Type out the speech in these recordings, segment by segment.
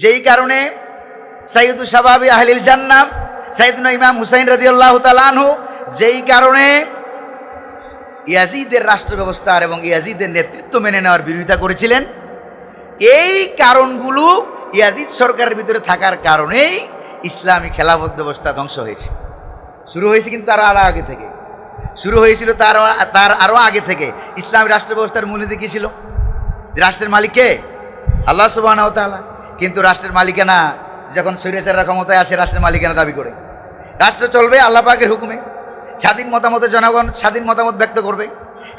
যেই কারণে সাইয়্যিদু শাবাবি আহলিল জান্নাহ সাইয়্যিদুনা ইমাম হুসাইন রাদিয়াল্লাহু তাআলা আনহু যেই কারণে ইয়াজিদের রাষ্ট্র ব্যবস্থার এবং ইয়াজিদের নেতৃত্ব মেনে নেওয়ার বিরোধিতা করেছিলেন, এই কারণগুলো ইয়াজিদ সরকারের ভিতরে থাকার কারণেই ইসলামী খেলাফত ব্যবস্থা ধ্বংস হয়েছে। শুরু হয়েছে কিন্তু তার আরও আগে থেকে, শুরু হয়েছিল তার আরও আগে থেকে। ইসলামী রাষ্ট্র ব্যবস্থার মূলনীতি কী ছিল? রাষ্ট্রের মালিক কে? আল্লাহ সুবহানাহু ওয়া তাআলা। কিন্তু রাষ্ট্রের মালিকানা যখন স্বৈরাচাররা ক্ষমতায় আসে রাষ্ট্রের মালিকানা দাবি করে। রাষ্ট্র চলবে আল্লাহ পাকের হুকুমে, স্বাধীন মতামতে জনগণ স্বাধীন মতামত ব্যক্ত করবে।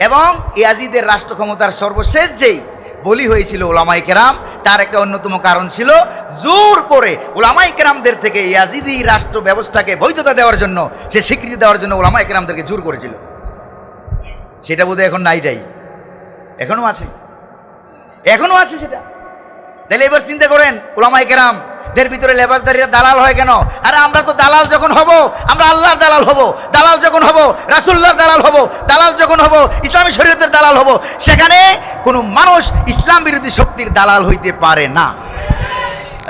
এবং ইয়াজিদের রাষ্ট্র ক্ষমতার সর্বশেষ যেই বলি হয়েছিল উলামায়ে কেরাম, তার একটা অন্যতম কারণ ছিল জোর করে উলামায়ে কেরামদের থেকে ইয়াজিদি রাষ্ট্র ব্যবস্থাকে বৈধতা দেওয়ার জন্য, সে স্বীকৃতি দেওয়ার জন্য উলামায়ে কেরামদেরকে জোর করেছিল। সেটা বোধহয় এখন নাইটাই, এখনও আছে, এখনও আছে সেটা। তাহলে এবার চিন্তা করেন উলামায়ে কেরামদের ভিতরে লেবাসদারিরা দালাল হয় কেন? আরে আমরা তো দালাল যখন হব, আমরা আল্লাহর দালাল হব, দালাল যখন হব রাসূলুল্লাহর দালাল হব, দালাল যখন হব ইসলামী শরীয়তের দালাল হব। সেখানে কোনো মানুষ ইসলাম বিরোধী শক্তির দালাল হইতে পারে না।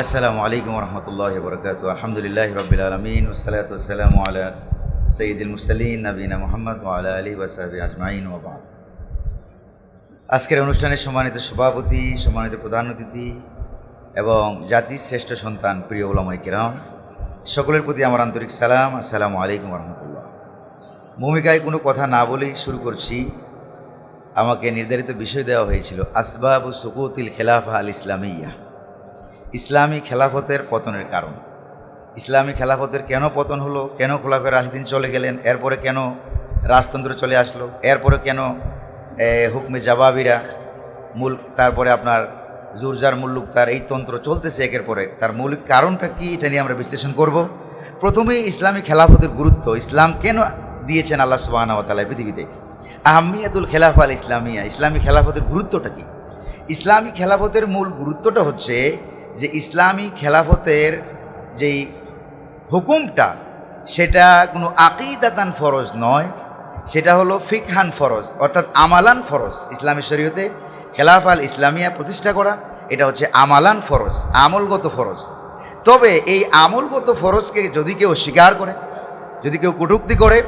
আসসালামু আলাইকুম ওয়া রাহমাতুল্লাহি ওয়া বারাকাতুহু। আলহামদুলিল্লাহি রাব্বিল আলামিন ওয়াসসালাতু ওয়াসসালামু আলা সাইয়্যিদিল মুরসালিন নবিনা মুহাম্মদ ওয়া আলা আলিহি ওয়া সাহবিহি আজমাইন ওয়া বা'দ। আজকের অনুষ্ঠানের সম্মানিত সভাপতি, সম্মানিত প্রধান অতিথি এবং জাতির শ্রেষ্ঠ সন্তান প্রিয় উলামায়ে কেরাম, সকলের প্রতি আমার আন্তরিক সালাম। আসসালামু আলাইকুম ওয়া রাহমাতুল্লাহ। ভূমিকায় কোনো কথা না বলেই শুরু করছি। আমাকে নির্ধারিত বিষয় দেওয়া হয়েছিল আসবাবু সুকুতিল খেলাফা আল ইসলামিয়া, ইসলামী খেলাফতের পতনের কারণ। ইসলামী খেলাফতের কেন পতন হলো, কেন খোলাফায়ে রাশিদিন চলে গেলেন, এরপরে কেন রাজতন্ত্র চলে আসলো, এরপরে কেন হুকমে জাবাবিরা তারপরে আপনার জুরজার মুল্লুক, তার এই তন্ত্র চলতেছে একের পরে, তার মৌলিক কারণটা কি, এটা নিয়ে আমরা বিশ্লেষণ করব। প্রথমেই ইসলামী খেলাফতের গুরুত্ব, ইসলাম কেন দিয়েছেন আল্লাহ সুবহানাহু ওয়া তাআলা পৃথিবীতে। আহমিয়াতুল খেলাফা আল ইসলামিয়া, ইসলামী খেলাফতের গুরুত্বটা কি? ইসলামী খেলাফতের মূল গুরুত্বটা হচ্ছে যে ইসলামী খেলাফতের যেই হুকুমটা, সেটা কোনো আকিদাতান ফরজ নয়, সেটা হলো ফিকহান ফরজ, অর্থাৎ আমালান ফরজ। ইসলামী শরীয়তে খেলাফা আল ইসলামিয়া প্রতিষ্ঠা করা, এটা হচ্ছে আমালান ফরজ, আমলগত ফরজ। তবে এই আমলগত ফরজকে যদি কেউ স্বীকার করে, যদি কেউ কটূক্তি করে,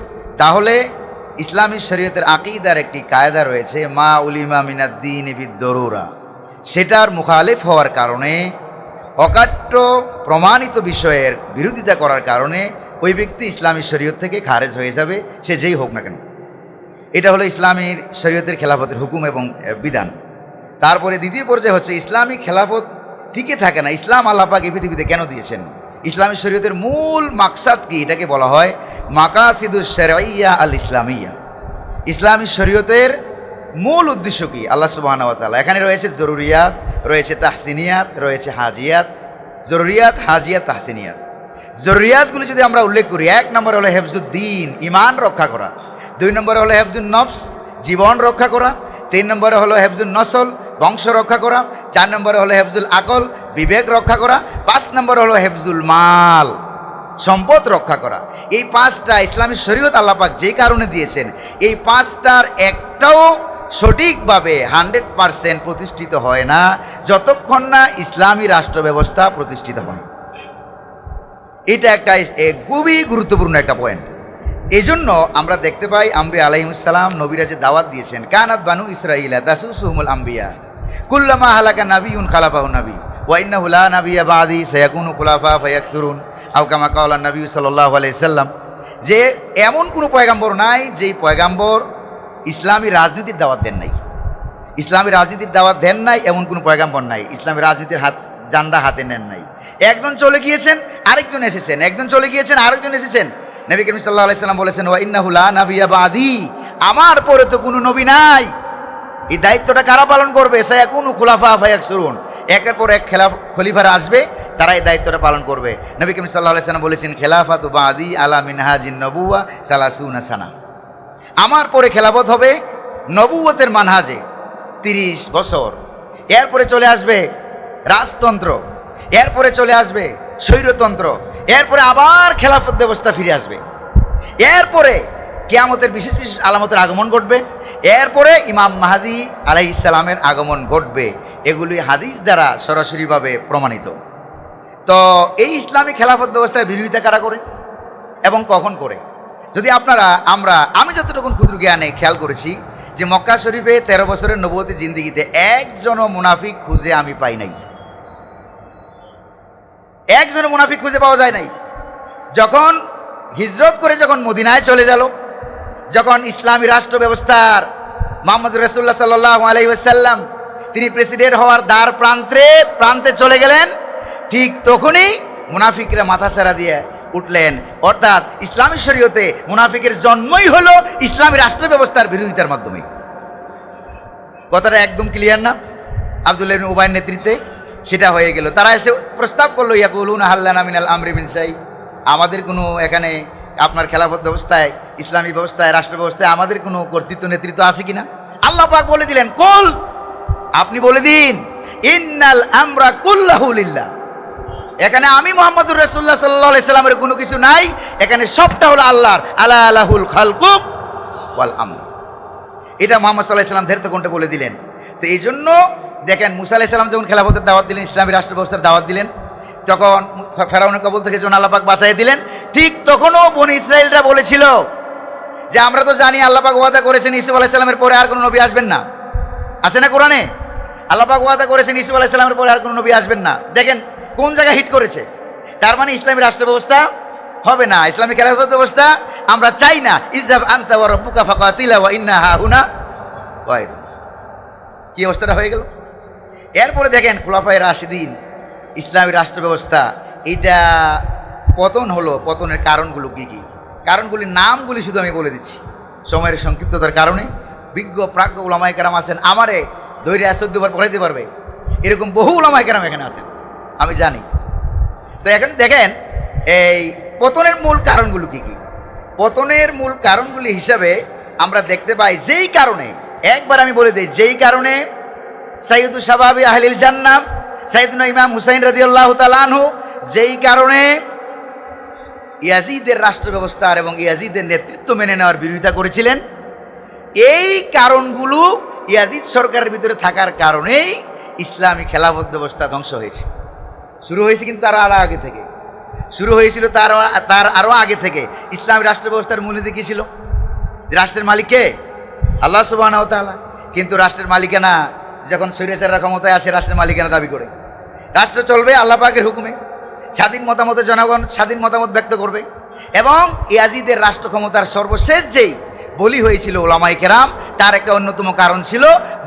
তাহলে ইসলামী শরীয়তের আকিদার একটি কায়দা রয়েছে মা উলিমা মিনাদ্দিন বিদ-দরুরা, সেটার মুখালিফ হওয়ার কারণে, অকাট্য প্রমাণিত বিষয়ের বিরোধিতা করার কারণে ওই ব্যক্তি ইসলামী শরীয়ত থেকে খারেজ হয়ে যাবে, সে যেই হোক না কেন। এটা হলো ইসলামীর শরীয়তের খেলাফতের হুকুম এবং বিধান। তারপরে দ্বিতীয় পর্যায়ে হচ্ছে ইসলামী খেলাফত টিকে থাকে না। ইসলাম আল্লাহ পাক এই পৃথিবীতে কেন দিয়েছেন, ইসলামী শরীয়তের মূল মাকসাদ কি, এটাকে বলা হয় মাকাসিদুশ শারঈয়া আল ইসলামিয়া। ইসলামী শরীয়তের মূল উদ্দেশ্য কি আল্লাহ সুবহানাহু ওয়া তাআলা, এখানে রয়েছে জরুরিয়াত, রয়েছে তাহসিনিয়াত, রয়েছে হাজিয়াত। জরুরিয়াত, হাজিয়াত, তাহসিনিয়াত। জরুরিয়াতগুলি যদি আমরা উল্লেখ করি, 1 নম্বর হলো হেফজুদ্দিন, ঈমান রক্ষা করা। 2 নম্বরে হলো হেফজুন নফস, জীবন রক্ষা করা। 3 নম্বরে হলো হেফজুন নসল, বংশ রক্ষা করা। 4 নম্বরে হলো হেফজুল আকল, বিবেক রক্ষা করা। 5 নম্বরে হলো হেফজুল মাল, সম্পদ রক্ষা করা। এই 5টা ইসলামী শরীয়ত আল্লাহ পাক যে কারণে দিয়েছেন, এই 5টার একটাও সঠিকভাবে 100% প্রতিষ্ঠিত হয় না যতক্ষণ না ইসলামী রাষ্ট্র ব্যবস্থা প্রতিষ্ঠিত হয়। এটা একটা খুবই গুরুত্বপূর্ণ একটা পয়েন্ট। এই জন্য আমরা দেখতে পাই আম্বিয়া আলাইহিমুসসালাম নবীরা যে দাওয়াত দিয়েছেন, কানাত বানু ইসরাঈলা তাসুসুহুমুল আম্বিয়া কুল্লামা হালাকা নাবিয়ুন খালাফাহু নাবী ওয়া ইন্নাহু লা নাবিয়্যা বা'দি সায়াকুনু খুলাফা ফায়াকসুরুন আও কামা ক্বালা নবী সাল্লাল্লাহু আলাইহি সাল্লাম, যে এমন কোনো পয়গাম্বর নাই যেই পয়গাম্বর ইসলামী রাজনীতির দাওয়াত দেন নাই। ইসলামী রাজনীতির দাওয়াত দেন নাই এমন কোনো পয়গাম্বর নাই, ইসলামী রাজনীতির জান্ডা হাতে নেন নাই। একজন চলে গিয়েছেন, আরেকজন এসেছেন, একজন চলে গিয়েছেন, আরেকজন এসেছেন। নবী করিম সাল্লাল্লাহু আলাইহি সাল্লাম বলেছেন ওয়া ইন্নাহু লা নাবিয়্যা বা'দি, আমার পরে তো কোনো নবী নাই। এই দায়িত্বটা কারা পালন করবে? সায়াকুনু খুলাফা ফায়াকসুরুন, একের পর এক খলিফারা আসবে, তারা এই দায়িত্বটা পালন করবে। নবী করিম সাল্লাল্লাহু আলাইহি সাল্লাম বলেছেন খেলাফাতু বা'দি আলা মিনহাজিন নবুওয়া সালাসুনা সানা, আমার পরে খেলাফত হবে নবুয়তের মানহাজে 30 বছর। এরপরে চলে আসবে রাজতন্ত্র, এরপরে চলে আসবে স্বৈরতন্ত্র, এরপরে আবার খেলাফত ব্যবস্থা ফিরে আসবে। এরপরে কিয়ামতের বিশেষ বিশেষ আলামতের আগমন ঘটবে, এরপরে ইমাম মাহদী আলাইহিস সালামের আগমন ঘটবে। এগুলি হাদিস দ্বারা সরাসরিভাবে প্রমাণিত। তো এই ইসলামী খেলাফত ব্যবস্থার বিরোধিতা কারা করে এবং কখন করে? যদি আমি যতটুকু ক্ষুদ্র জ্ঞানে খেয়াল করেছি যে মক্কা শরীফে 13 বছরের নবুয়তি জিন্দেগিতে একজনও মুনাফিক খুঁজে আমি পাই নাই, একজনও মুনাফিক খুঁজে পাওয়া যায় নাই। যখন হিজরত করে যখন মদিনায় চলে গেল, যখন ইসলামী রাষ্ট্র ব্যবস্থার মুহাম্মদ রাসূলুল্লাহ সাল্লাল্লাহু আলাইহি ওয়াসাল্লাম তিনি প্রেসিডেন্ট হওয়ার দ্বার প্রান্তে চলে গেলেন, ঠিক তখনই মুনাফিকরা মাথাছাড়া দিয়ে উঠলেন। অর্থাৎ ইসলামী শরীয়তে মুনাফিকের জন্মই হলো ইসলামী রাষ্ট্র ব্যবস্থার বিরোধিতার মাধ্যমে। কথাটা একদম ক্লিয়ার না? আব্দুল্লাহ ইবনে উবাইয়ের নেতৃত্বে সেটা হয়ে গেল। তারা এসে প্রস্তাব করলো, ইয়াকুলুনা হাল্লানা মিনাল আমরি মিন শাই, আমাদের কোনো এখানে আপনার খেলাফত ব্যবস্থায়, ইসলামী ব্যবস্থায়, রাষ্ট্র ব্যবস্থায় আমাদের কোনো কর্তৃত্ব নেতৃত্ব আছে কিনা? আল্লাহ পাক বলে দিলেন, কুল, আপনি বলে দিন, ইন্নাল আমরা কুল্লাহু লিল্লাহ, এখানে আমি মুহাম্মদুর রাসূলুল্লাহ সাল্লাল্লাহু আলাইহি সাল্লামের কোনো কিছু নাই, এখানে সবটা হলো আল্লাহর। আলা লাহুল খালকু ওয়াল আমর, এটা মুহাম্মদ সাল্লাল্লাহু আলাইহি সাল্লাম ধীরত কণ্ঠে বলে দিলেন। তো এই জন্য দেখেন মুসা আলাইহিস সালাম যখন খেলাফতের দাওয়াত দিলেন, ইসলামী রাষ্ট্র ব্যবস্থার দাওয়াত দিলেন, তখন ফেরাউনের কবল থেকে যখন আল্লাহ পাক বাঁচাই দিলেন, ঠিক তখনও বনি ইসরাইলরা বলেছিল যে আমরা তো জানি আল্লাহ পাক ওয়াদা করেছেন ইসা আলাইহিস সালামের পরে আর কোনো নবী আসবেন না। আছে না কোরআনে? আল্লাহ পাক ওয়াদা করেছেন ইসা আলাইহিস সালামের পরে আর কোনো নবী আসবেন না। দেখেন কোন জায়গায় হিট করেছে। তার মানে ইসলামী রাষ্ট্র ব্যবস্থা হবে না, ইসলামী খেলাফত ব্যবস্থা আমরা চাই না। ইযহাব আনতা ওয়া রাব্বুকা ফাকাতিলা ওয়া ইন্না হাহুনা কায়িদুন। কি অবস্থাটা হয়ে গেল? এরপরে দেখেন খুলাফায়ে রাশিদিন, ইসলামী রাষ্ট্র ব্যবস্থা, এটা পতন হলো। পতনের কারণগুলো কি কি? কারণগুলির নামগুলি শুধু আমি বলে দিচ্ছি সময়ের সংক্ষিপ্ততার কারণে। বিজ্ঞ প্রাজ্ঞ উলামায়ে কেরাম আছেন, আমারে ধৈর্য 14 বার পড়াইতে পারবে এরকম বহু উলামায়ে কেরাম এখানে আছেন, আমি জানি। তো এখন দেখেন এই পতনের মূল কারণগুলো কি কি। পতনের মূল কারণগুলি হিসাবে আমরা দেখতে পাই, যেই কারণে, একবার আমি বলে দিই, যেই কারণে সাইয়্যিদু শাবাবি আহলিল জান্নাহ সাইয়্যিদুনা ইমাম হুসাইন রাদিয়াল্লাহু তাআলা আনহু, যেই কারণে ইয়াজিদের রাষ্ট্র ব্যবস্থার এবং ইয়াজিদের নেতৃত্ব মেনে নেওয়ার বিরোধিতা করেছিলেন, এই কারণগুলো ইয়াজিদ সরকারের ভিতরে থাকার কারণেই ইসলামী খেলাফত ব্যবস্থা ধ্বংস হয়েছে। শুরু হয়েছে কিন্তু তার আরও আগে থেকে, শুরু হয়েছিল তার আরও আগে থেকে। ইসলামী রাষ্ট্র ব্যবস্থার মূলনীতি কী ছিল? রাষ্ট্রের মালিক কে? আল্লাহ সুবহানাহু ওয়া তাআলা। কিন্তু রাষ্ট্রের মালিকানা যখন স্বৈরাচাররা ক্ষমতায় আসে, রাষ্ট্রের মালিকানা দাবি করে। রাষ্ট্র চলবে আল্লাহ পাকের হুকুমে, স্বাধীন মতামতে জনগণ স্বাধীন মতামত ব্যক্ত করবে। এবং ইয়াজিদের রাষ্ট্র ক্ষমতার সর্বশেষ যেই বলি হয়েছিল উলামায়ে কেরাম, তার একটা অন্যতম কারণ ছিল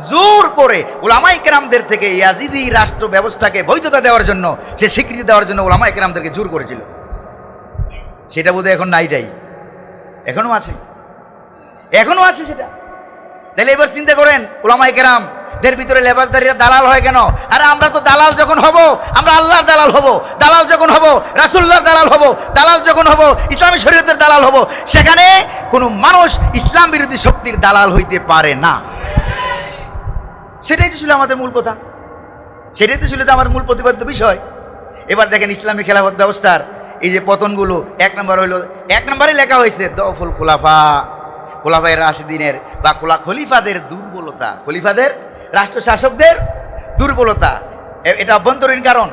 জোর করে উলামায়ে কেরামদের থেকে ইয়াজিদি রাষ্ট্র ব্যবস্থাকে বৈধতা দেওয়ার জন্য, সে স্বীকৃতি দেওয়ার জন্য উলামায়ে কেরামদেরকে জোর করেছিল। সেটা বোধহয় এখন নাইটাই, এখনও আছে, এখনও আছে সেটা। তাহলে এবার চিন্তা করেন উলামায়ে কেরামদের ভিতরে লেবাসদারিরা দালাল হয় কেন? আরে আমরা তো দালাল যখন হব, আমরা আল্লাহর দালাল হব। দালাল যখন হব, রাসূলুল্লাহর দালাল হব। দালাল যখন হব, ইসলামী শরীয়তের দালাল হব। সেখানে কোনো মানুষ ইসলাম বিরোধী শক্তির দালাল হইতে পারে না। সেটাই তো ছিল আমাদের মূল কথা, সেটাই তো ছিল আমার মূল প্রতিপাদ্য বিষয়। এবার দেখেন ইসলামী খেলাফত ব্যবস্থার এই যে পতনগুলো, এক নম্বরে লেখা হয়েছে দফুল খুলাফা, খোলাফায়ে রাশিদিনের বা খলিফাদের দুর্বলতা, খলিফাদের রাষ্ট্র শাসকদের দুর্বলতা। এটা অভ্যন্তরীণ কারণ,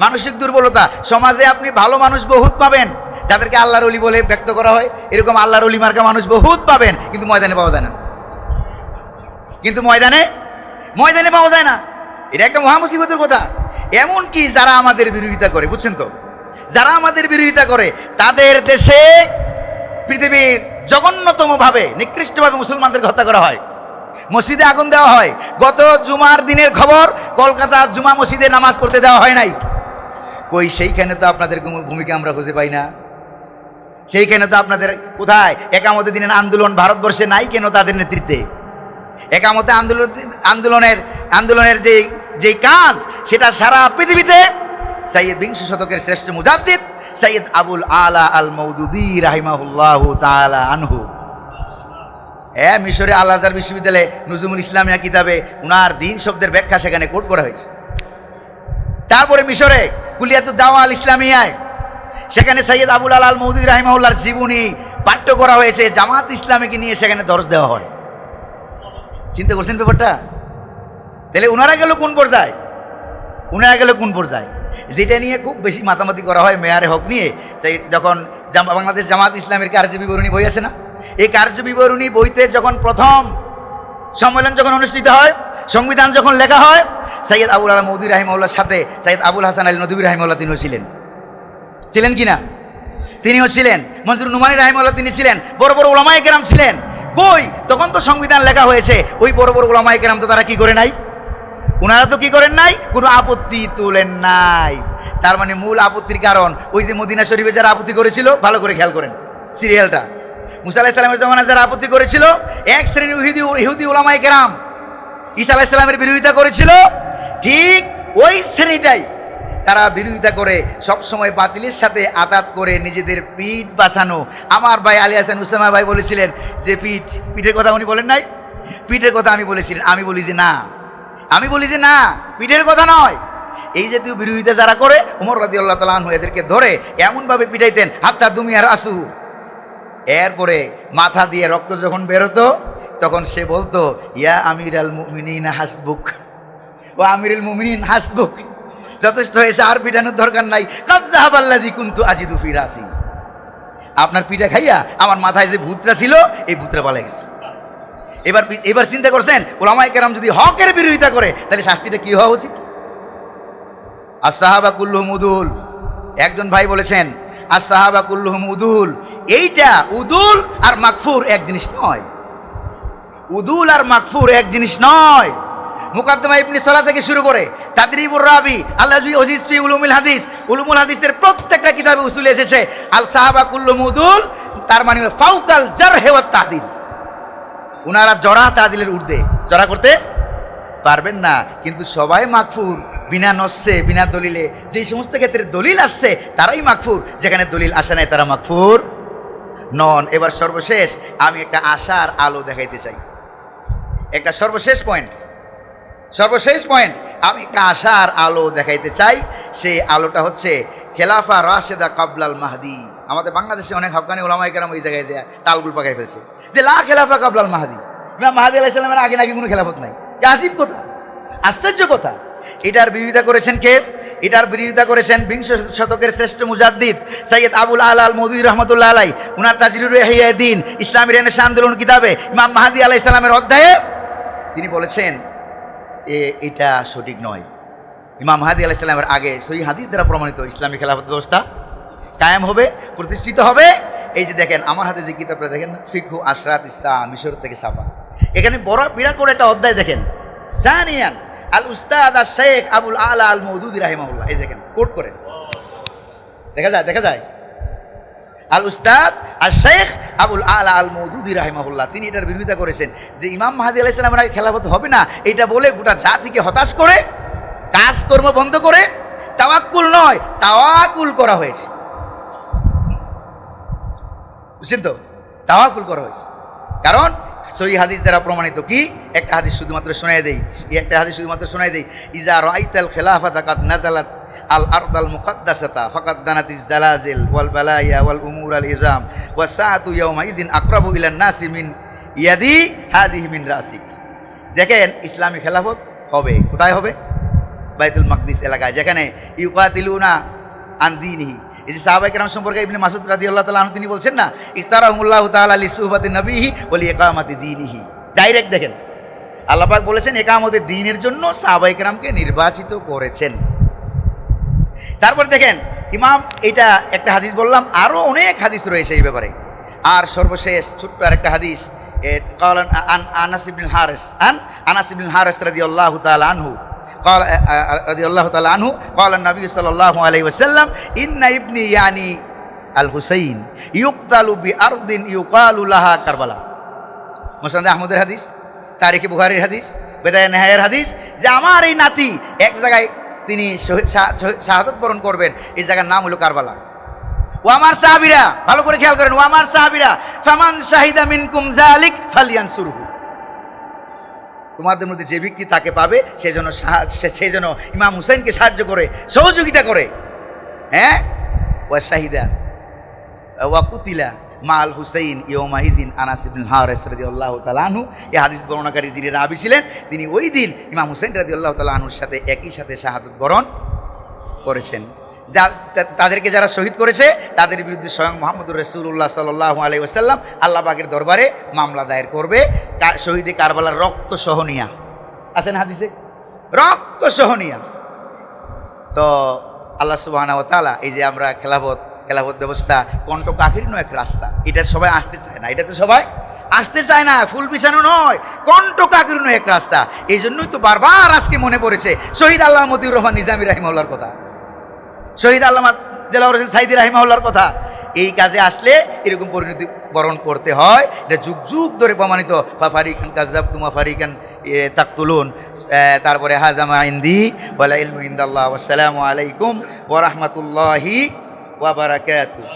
মানসিক দুর্বলতা। সমাজে আপনি ভালো মানুষ বহুত পাবেন, যাদেরকে আল্লাহর ওলি বলে ব্যক্ত করা হয়, এরকম আল্লাহর ওলি মার্কা মানুষ বহুত পাবেন, কিন্তু ময়দানে পাওয়া যায় না। কিন্তু ময়দানে পাওয়া যায় না। এটা একটা মহামুসিবতের কথা। এমনকি যারা আমাদের বিরোধিতা করে, বুঝছেন তো, যারা আমাদের বিরোধিতা করে, তাদের দেশে পৃথিবীর জঘন্যতমভাবে নিকৃষ্টভাবে মুসলমানদেরকে হত্যা করা হয়, মসজিদে আগুন দেওয়া হয়। গত জুমার দিনের খবর, কলকাতা জুমা মসজিদে নামাজ পড়তে দেওয়া হয় নাই। কই সেইখানে তো আপনাদের কোনো ভূমিকা আমরা খুঁজে পাই না। সেইখানে তো আপনাদের কোথায় একামতে দিনের আন্দোলন ভারতবর্ষে নাই কেন? তাদের নেতৃত্বে একামতে আন্দোলনের যে কাজ, সেটা সারা পৃথিবীতে সাইয়্যিদ বিংশ শতকের শ্রেষ্ঠ মুজাদ্দিদ সৈয়দ আবুল আলা আল মওদুদি রাহিমাহুল্লাহু তাআলা আনহু, মিশরে আল আজহার বিশ্ববিদ্যালয়ে নজরুল ইসলামিয়া কিতাবে উনার দিন শব্দের ব্যাখ্যা সেখানে কোট করা হয়েছে। তারপরে মিশরে কুলিয়াতুদ দাওয়া আল ইসলামিয়ায় সেখানে সৈয়দ আবুল আলা আল মওদুদি রাহিমাহুল্লাহর জীবনী পাঠ্য করা হয়েছে। জামাত ইসলামীকে নিয়ে সেখানে দরস দেওয়া হয়। চিন্তা করছেন ব্যাপারটা? তাহলে উনারা গেল কোন পর্যায়ে? যেটা নিয়ে খুব বেশি মাতামাতি করা হয় মেয়ারে হক নিয়ে, সেই যখন বাংলাদেশ জামাত ইসলামের কার্যবিবরণী বই আছে না, এই কার্যবিবরণী বইতে যখন প্রথম সম্মেলন যখন অনুষ্ঠিত হয়, সংবিধান যখন লেখা হয়, সৈয়দ আবুল আলা মওদুদী রাহিমাহুল্লাহর সাথে সৈয়দ আবুল হাসান আলী নদভী রাহিমাহুল্লাহ তিনিও ছিলেন কি না? তিনিও ছিলেন। মনজুর নুমানী রাহিমাহুল্লাহ তিনি ছিলেন। বড় বড় উলামায়ে কেরাম ছিলেন। কই তখন তো সংবিধান লেখা হয়েছে, ওই বড় বড় উলামায়ে কেরাম তো তারা কি করে নাই? ওনারা তো কি করেন নাই? কোনো আপত্তি তোলেন নাই। তার মানে মূল আপত্তির কারণ ওই যে মদিনা শরীফে যারা আপত্তি করেছিল, ভালো করে খেয়াল করেন সিরিয়ালটা, মুসা আলাইহিস সালামের জামানায় যারা আপত্তি করেছিল, এক শ্রেণীর ইহুদি উলামায়ে কেরাম ঈসা আলাইহিস সালামের বিরোধিতা করেছিল, ঠিক ওই শ্রেণীটাই তারা বিরোধিতা করে সবসময় বাতিলের সাথে আতাত করে নিজেদের পিঠ বাঁচানো। আমার ভাই আলী হাসান উসামা ভাই বলেছিলেন যে পিঠের কথা উনি বলেন নাই, পিঠের কথা আমি বলেছিলেন। আমি বলি যে না, পিঠের কথা নয়। এই জাতীয় বিরোধিতা যারা করে, ওমর রাদিয়াল্লাহু তাআলা আনহু এদেরকে ধরে এমনভাবে পিটাইতেন, হাত্তা দুমিয়ার আসু। এরপরে মাথা দিয়ে রক্ত যখন বেরোতো, তখন সে বলতো, ইয়া আমিরাল মুমিনিন হাসবুক, ও আমিরুল মুমিনিন হাসবুক, যথেষ্ট হয়েছে, আর পিটানোর দরকার নাই। কাদ যাহাবাল্লাযী কুনতু আজিদু ফি রাসি, আপনার পিঠা খাইয়া আমার মাথায় যে ভূতরা ছিল, এই ভূতরা পালিয়ে গেছে। এবার চিন্তা করছেন, উলামায়ে কেরাম যদি হকের বিরোধিতা করে, তাহলে শাস্তিটা কি হওয়া উচিত? as-সাহাবা কুল্লুহুম উদুল। একজন ভাই বলেছেন, as-সাহাবা কুল্লুহুম উদুল। এইটা উদুল আর মাগফুর এক জিনিস নয়। উদুল আর মাগফুর এক জিনিস নয়। মুকাদ্দমা ইবনে সালাহ থেকে শুরু করে তাদরিবুর রাবি, আল-আজিজ ওয়াজিজ ফি উলুমুল হাদিস, উলুমুল হাদিসের প্রত্যেকটা কিতাবে উসুলে এসেছে আল-সাহাবা কুল্লুহুম উদুল, তার মানে ফাওকাল জারহ ওয়াত তা'দিল। উনারা জরা তাদিলের ঊর্ধ্বে, জরা করতে পারবেন না। কিন্তু সবাই মাগফুর, বিনা নস্যে, বিনা দলিলে। যে সমস্ত ক্ষেত্রে দলিল আসছে তারাই মাগফুর, যেখানে দলিল আসে নাই তারা মাগফুর নন। এবার সর্বশেষ আমি একটা আশার আলো দেখাইতে চাই, একটা সর্বশেষ পয়েন্ট আমি একটা আশার আলো দেখাইতে চাই। সেই আলোটা হচ্ছে খেলাফা রাশেদা কাবলাল মাহদি। আমাদের বাংলাদেশে অনেক হক্কানি ওলামায়ে কেরাম ওই জায়গায় যে তালগুল পাকাই ফেলছে যে লা খেলাফা কাবলাল মাহদি, ইমাম মাহদি আলাইহিস সালামের আগে নাকি কোনো খেলাফত নাই। আজীব কথা, আশ্চর্য কথা। এটার বিরোধিতা করেছেন কে? এটার বিরোধিতা করেছেন বিংশ শতকের শ্রেষ্ঠ মুজাদ্দিদ সৈয়দ আবুল আলা আল মওদুদী রাহমাতুল্লাহ আলাইহি। উনার তাজরিরুল ইহইয়াদ্দিন, ইসলামী রেনেসাঁ আন্দোলন কিতাবে ইমাম মাহদি আলাইহিস সালামের অধ্যায়ে তিনি বলেছেন এটা সঠিক নয়। ইমাম মাহদি আলাইহিস সালামের আগে সহিহ হাদিস দ্বারা প্রমাণিত ইসলামী খেলাফত ব্যবস্থা কায়েম হবে, প্রতিষ্ঠিত হবে। এই যে দেখেন আমার হাতে যে কিতাবটা দেখেন না, ফিকহু আশরাতিস সা, মিশর থেকে ছাপা, এখানে বড় বিরাট করে একটা অধ্যায় দেখেন, সানিয়ান আল উস্তাদ আল শেখ আবুল আলা আল মওদুদী রাহিমাহুল্লাহ। এই দেখেন কোট করে দেখা যায় আল উস্তাদ আর শেখ আবুল আলা আল মওদুদী রাহিমাহুল্লাহ। তিনি এটার বিরোধিতা করেছেন যে ইমাম মাহদি আলাইহিস সালামের আগে খেলাফত হবে না, এটা বলে গোটা জাতিকে হতাশ করে কাজকর্ম বন্ধ করে তাওয়াক্কুল নয় তাওয়াকুল করা হয়েছে। বুঝছেন তো? তাওয়াকুল করা হয়েছে। কারণ সহিহ হাদিস দ্বারা প্রমাণিত কি, একটা হাদিস শুধুমাত্র শোনাই দেই, ইজা রাআইতাল খিলাফাতা কাদ নাযালাত আল আরদাল মুকাদ্দাসাতা ফাকাদ দানাতিজ জালাজিল ওয়াল বালায়া ওয়াল উমুর আল ইজাম ওয়া সাআতু ইয়াউমা ইযিন আকরাবু ইলান নাসি মিন ইয়াদি হাযিহি মিন রাসিক। দেখেন ইসলামী খেলাফত হবে কোথায় হবে? বাইতুল মাকদিস এলাকায়, যেখানে ইউকাতিলুনা আন দীনিহি। এই যে সাহাবায়ে কেরাম সম্পর্কে ইবনে মাসউদ রাদিয়াল্লাহু তাআলা আনহু তিনি বলছেন না, ইখতারাহুমুল্লাহু তাআলা লিসুহবাতি নবীহি ওয়া লিইকামাতি দীনিহি। ডাইরেক্ট দেখেন আল্লাহ পাক বলেছেন ইকামতের দ্বীনের জন্য সাহাবায়ে কেরামকে নির্বাচিত করেছেন। তারপর দেখেন ইমাম, এটা একটা হাদিস বললাম, আরও অনেক হাদিস রয়েছে এই ব্যাপারে। আর সর্বশেষ ছোট্ট আরেকটা হাদিস, আনাস ইবনুল হারিস রাদিয়াল্লাহু তাআলা আনহু قال رضي الله تعالى عنه قال النبي صلى الله عليه وسلم إن ابني يعني الحسين يقتل بأرض يقال لها كربلاء। মুসনাদে আহমদের হাদিস, তারিখে বুখারীর হাদিস, বেদায়ে নেহায়ের হাদিস, যে আমার এই নাতি এক জায়গায় তিনি শাহাদত বরণ করবেন, এই জায়গার নাম হলো কারবালা। ও আমার সাহাবীরা, ভালো করে খেয়াল করেন, ও আমার সাহাবীরা, ফামান শাহিদা মিনকুম যালিক ফালিয়ানসুরহু, তোমাদের মধ্যে যে ব্যক্তি তাকে পাবে সে যেন ইমাম হুসাইনকে সাহায্য করে, সহযোগিতা করে। হ্যাঁ, ওয়া শাহিদা ওয়া কুতিলা মাল হুসাইন ইয়ৌমা ইযিন আনাস ইবনুল হারিস রাদিয়াল্লাহু তাআলা আনহু। এই হাদিস বর্ণনাকারী যিনি রাবি ছিলেন, তিনি ওই দিন ইমাম হুসাইন রাদিয়াল্লাহু তাআলা আনহুর সাথে একই সাথে শাহাদাত বরণ করেছেন। তাদেরকে যারা শহীদ করেছে তাদের বিরুদ্ধে স্বয়ং মুহাম্মদুর রাসূলুল্লাহ সাল্লাল্লাহু আলাইহি ওয়াসাল্লাম আল্লাহ পাকের দরবারে মামলা দায়ের করবে। শহীদে কারবালার রক্ত সহনিয়া আছেন হাদিসে, রক্ত সহনিয়া। তো আল্লাহ সুবহানাহু ওয়া তাআলা এই যে আমরা খেলাফত ব্যবস্থা কণ্ঠকাঠিন্য এক রাস্তা, এটা সবাই আসতে চায় না, এটা তো সবাই আসতে চায় না, ফুল বিছানো নয়, কণ্ঠকাঠিন্য এক রাস্তা। এই জন্যই তো বারবার আজকে মনে পড়েছে শহীদ আল্লামা মতিউর রহমান নিজামী রাহিমাহুল্লাহর কথা, শহীদ আল্লামা দেলাওয়ার হোসেন সাইদি রাহিমাহুল্লাহর কথা। এই কাজে আসলে এরকম পরিণতি বরণ করতে হয়, এটা যুগ যুগ ধরে প্রমাণিত। ফারিকান কাযাবতুম ওয়া ফারিকান তাকতুলুন। তারপরে হাজামা ইনদি ওয়ালা ইলমু ইনদাল্লাহ। ওয়াসসালামু আলাইকুম ওয়া রাহমাতুল্লাহি ওয়া বারাকাতুহু।